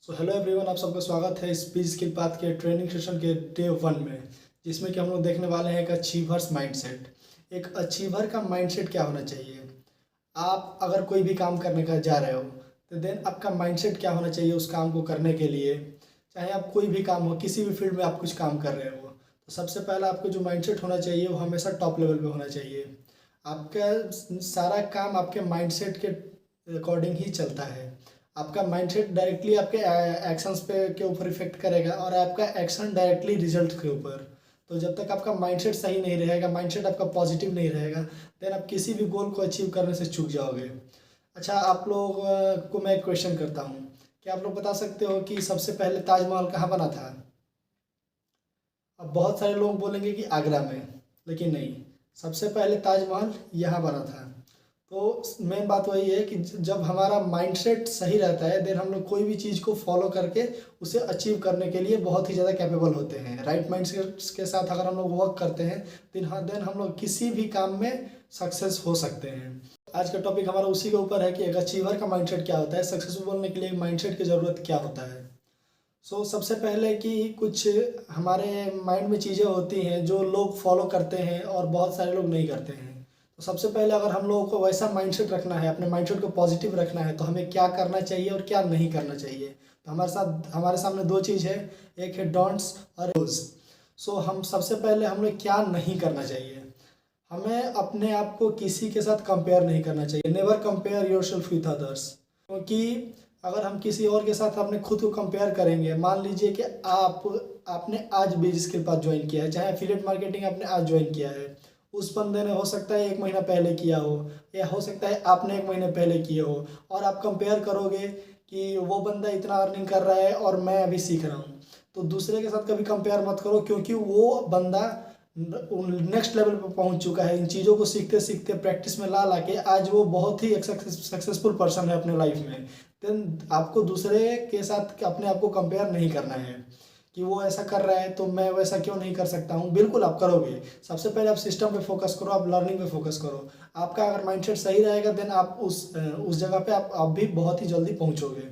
So hello everyone, आप सबका स्वागत है इस बीज स्किल पाथ के ट्रेनिंग सेशन के डे 1 में, जिसमें कि हम लोग देखने वाले हैं एक अचीवर्स माइंडसेट। एक अचीवर का माइंडसेट क्या होना चाहिए। आप अगर कोई भी काम करने का जा रहे हो तो देन आपका माइंडसेट क्या होना चाहिए उस काम को करने के लिए। चाहे आप कोई भी काम हो, किसी भी फील्ड में आप कुछ काम कर रहे हो, तो सबसे पहला आपको जो माइंडसेट होना चाहिए वो हमेशा टॉप लेवल पे होना चाहिए। आपका सारा काम आपके माइंडसेट के अकॉर्डिंग ही चलता है। आपका माइंडसेट डायरेक्टली आपके एक्शंस पे के ऊपर इफेक्ट करेगा और आपका एक्शन डायरेक्टली रिजल्ट के ऊपर। तो जब तक आपका माइंडसेट सही नहीं रहेगा, माइंडसेट आपका पॉजिटिव नहीं रहेगा, देन आप किसी भी गोल को अचीव करने से चूक जाओगे। अच्छा, आप लोग को मैं एक क्वेश्चन करता हूँ। क्या आप लोग बता सकते हो कि सबसे पहले ताजमहल कहाँ बना था। अब बहुत सारे लोग बोलेंगे कि आगरा में, लेकिन नहीं, सबसे पहले ताजमहल यहाँ बना था। तो मेन बात वही है कि जब हमारा माइंडसेट सही रहता है देन हम लोग कोई भी चीज़ को फॉलो करके उसे अचीव करने के लिए बहुत ही ज़्यादा कैपेबल होते हैं। राइट माइंडसेट के साथ अगर हम लोग वर्क करते हैं देन हम लोग किसी भी काम में सक्सेस हो सकते हैं। आज का टॉपिक हमारा उसी के ऊपर है कि एक अचीवर का माइंडसेट क्या होता है, सक्सेसफुल बनने के लिए माइंडसेट की ज़रूरत क्या होता है। सबसे पहले कि कुछ हमारे माइंड में चीज़ें होती हैं जो लोग फॉलो करते हैं और बहुत सारे लोग नहीं करते हैं। तो सबसे पहले अगर हम लोगों को वैसा माइंडसेट रखना है, अपने माइंडसेट को पॉजिटिव रखना है, तो हमें क्या करना चाहिए और क्या नहीं करना चाहिए। तो हमारे सामने दो चीज़ है, एक है डोंट्स और डूज। हम सबसे पहले हम लोग क्या नहीं करना चाहिए। हमें अपने आप को किसी के साथ कंपेयर नहीं करना चाहिए। Never compare your self with others. क्योंकि अगर हम किसी और के साथ अपने खुद को कंपेयर करेंगे, मान लीजिए कि आपने आज बीज स्किल पाथ ज्वाइन किया है, चाहे एफिलिएट मार्केटिंग आपने आज ज्वाइन किया है, उस बंदे ने हो सकता है 1 महीना पहले किया हो, या हो सकता है आपने 1 महीने पहले किए हो, और आप कंपेयर करोगे कि वो बंदा इतना अर्निंग कर रहा है और मैं अभी सीख रहा हूँ। तो दूसरे के साथ कभी कंपेयर मत करो, क्योंकि वो बंदा नेक्स्ट लेवल पर पहुंच चुका है। इन चीज़ों को सीखते सीखते प्रैक्टिस में ला ला के आज वो बहुत ही एक सक्सेसफुल पर्सन है अपने लाइफ में। देन आपको दूसरे के साथ अपने आप को कंपेयर नहीं करना है कि वो ऐसा कर रहा है तो मैं वैसा क्यों नहीं कर सकता हूँ। बिल्कुल आप करोगे। सबसे पहले आप सिस्टम पे फोकस करो, आप लर्निंग पे फोकस करो। आपका अगर माइंडसेट सही रहेगा देन आप उस जगह पे आप भी बहुत ही जल्दी पहुँचोगे।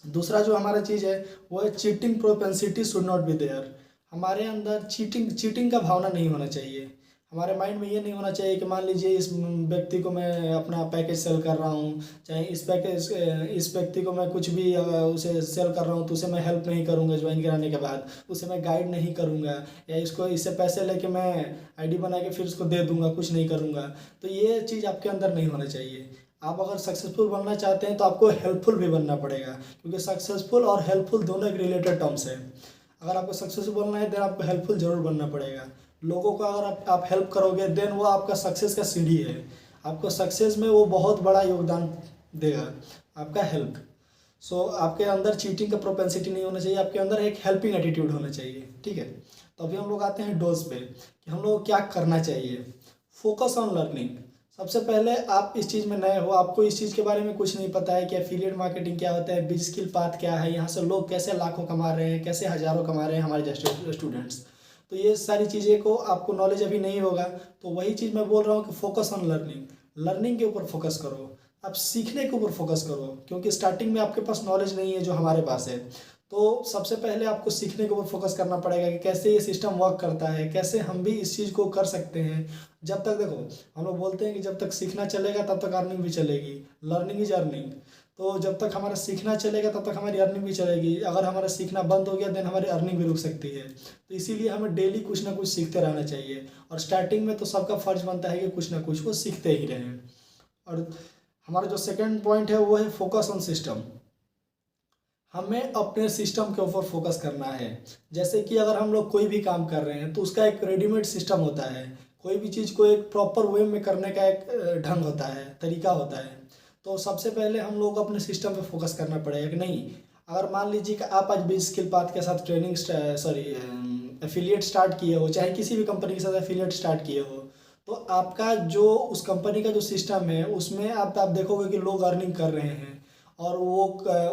दूसरा जो हमारा चीज़ है वो है cheating propensity should not be there. हमारे अंदर चीटिंग चीटिंग का भावना नहीं होना चाहिए। हमारे माइंड में ये नहीं होना चाहिए कि मान लीजिए इस व्यक्ति को मैं अपना पैकेज सेल कर रहा हूँ, चाहे इस व्यक्ति को मैं कुछ भी उसे सेल कर रहा हूँ तो उसे मैं हेल्प नहीं करूँगा, ज्वाइन कराने के बाद उसे मैं गाइड नहीं करूँगा, या इसको इससे पैसे लेके मैं आईडी बना के फिर उसको दे दूँगा, कुछ नहीं करूँगा। तो ये चीज़ आपके अंदर नहीं होना चाहिए। आप अगर सक्सेसफुल बनना चाहते हैं तो आपको हेल्पफुल भी बनना पड़ेगा, क्योंकि सक्सेसफुल और हेल्पफुल दोनों एक रिलेटेड टर्म्स है। अगर आपको सक्सेसफुल बनना है देन आपको हेल्पफुल जरूर बनना पड़ेगा। लोगों को अगर आप हेल्प करोगे देन वो आपका सक्सेस का सीढ़ी है। आपको सक्सेस में वो बहुत बड़ा योगदान देगा, आपका हेल्प। आपके अंदर चीटिंग का प्रोपेंसिटी नहीं होना चाहिए, आपके अंदर एक हेल्पिंग एटीट्यूड होना चाहिए। ठीक है, तो अभी हम लोग आते हैं डोज पे कि हम लोग क्या करना चाहिए। Focus on learning. सबसे पहले आप इस चीज़ में नए हो, आपको इस चीज़ के बारे में कुछ नहीं पता है कि एफिलिएट मार्केटिंग क्या होता है, बीज स्किल पाथ क्या है, यहाँ से लोग कैसे लाखों कमा रहे हैं, कैसे हज़ारों कमा रहे हैं हमारे जैसे स्टूडेंट्स। तो ये सारी चीज़ें को आपको नॉलेज अभी नहीं होगा। तो वही चीज़ मैं बोल रहा हूँ कि फोकस ऑन लर्निंग। लर्निंग के ऊपर फोकस करो, आप सीखने के ऊपर फोकस करो, क्योंकि स्टार्टिंग में आपके पास नॉलेज नहीं है जो हमारे पास है। तो सबसे पहले आपको सीखने के ऊपर फोकस करना पड़ेगा कि कैसे ये सिस्टम वर्क करता है, कैसे हम भी इस चीज़ को कर सकते हैं। जब तक देखो, हम लोग बोलते हैं कि जब तक सीखना चलेगा तब तक अर्निंग भी चलेगी। Learning is earning. तो जब तक हमारा सीखना चलेगा तब तक हमारी अर्निंग भी चलेगी। अगर हमारा सीखना बंद हो गया देन हमारी अर्निंग भी रुक सकती है। तो इसीलिए हमें डेली कुछ ना कुछ सीखते रहना चाहिए, और स्टार्टिंग में तो सबका फर्ज बनता है कि कुछ ना कुछ वो सीखते ही रहें। और हमारा जो सेकंड पॉइंट है वो है फोकस ऑन सिस्टम। हमें अपने सिस्टम के ऊपर फोकस करना है। जैसे कि अगर हम लोग कोई भी काम कर रहे हैं तो उसका एक रेडीमेड सिस्टम होता है। कोई भी चीज़ को एक प्रॉपर वे में करने का एक ढंग होता है, तरीका होता है। तो सबसे पहले हम लोग अपने सिस्टम पे फोकस करना पड़ेगा कि नहीं। अगर मान लीजिए कि आप आज बीज स्किल पाथ के साथ ट्रेनिंग एफिलिएट स्टार्ट किए हो, चाहे किसी भी कंपनी के साथ एफिलिएट स्टार्ट किए हो, तो आपका जो उस कंपनी का जो सिस्टम है उसमें आप देखोगे कि लोग अर्निंग कर रहे हैं, और वो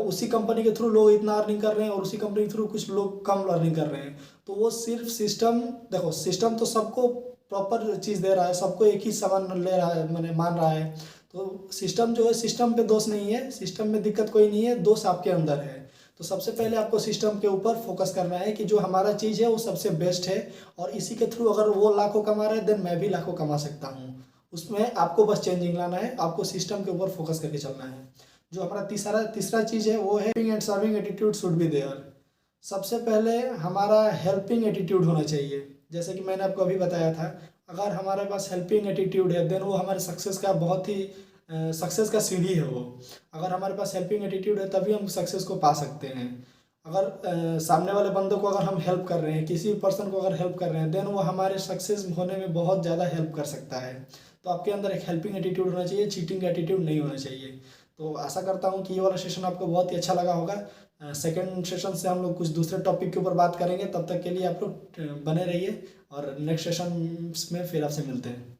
उसी कंपनी के थ्रू लोग इतना अर्निंग कर रहे हैं और उसी कंपनी के थ्रू कुछ लोग कम अर्निंग कर रहे हैं। तो वो सिर्फ सिस्टम, देखो सिस्टम तो सबको प्रॉपर चीज़ दे रहा है, सबको एक ही सामान ले रहा है, मैंने मान रहा है। तो सिस्टम जो है, सिस्टम पे दोष नहीं है, सिस्टम में दिक्कत कोई नहीं है, दोष आपके अंदर है। तो सबसे पहले आपको सिस्टम के ऊपर फोकस करना है कि जो हमारा चीज़ है वो सबसे बेस्ट है, और इसी के थ्रू अगर वो लाखों कमा रहे हैं देन मैं भी लाखों कमा सकता हूँ। उसमें आपको बस चेंजिंग लाना है, आपको सिस्टम के ऊपर फोकस करके चलना है। जो हमारा तीसरा चीज़ है वो है helping and serving attitude should be there. सबसे पहले हमारा हेल्पिंग एटीट्यूड होना चाहिए। जैसे कि मैंने आपको अभी बताया था, अगर हमारे पास हेल्पिंग एटीट्यूड है देन वो हमारे सक्सेस का बहुत ही सक्सेस का सीढ़ी है वो। अगर हमारे पास हेल्पिंग एटीट्यूड है तभी हम सक्सेस को पा सकते हैं। अगर सामने वाले बंदों को अगर हम हेल्प कर रहे हैं, किसी भी पर्सन को अगर हेल्प कर रहे हैं देन वो हमारे सक्सेस होने में बहुत ज़्यादा हेल्प कर सकता है। तो आपके अंदर एक हेल्पिंग एटीट्यूड होना चाहिए, चीटिंग एटीट्यूड नहीं होना चाहिए। तो आशा करता हूँ कि ये वाला सेशन आपको बहुत ही अच्छा लगा होगा। सेकंड सेशन से हम लोग कुछ दूसरे टॉपिक के ऊपर बात करेंगे, तब तक के लिए आप लोग बने रहिए और नेक्स्ट सेशन में फिर आपसे मिलते हैं।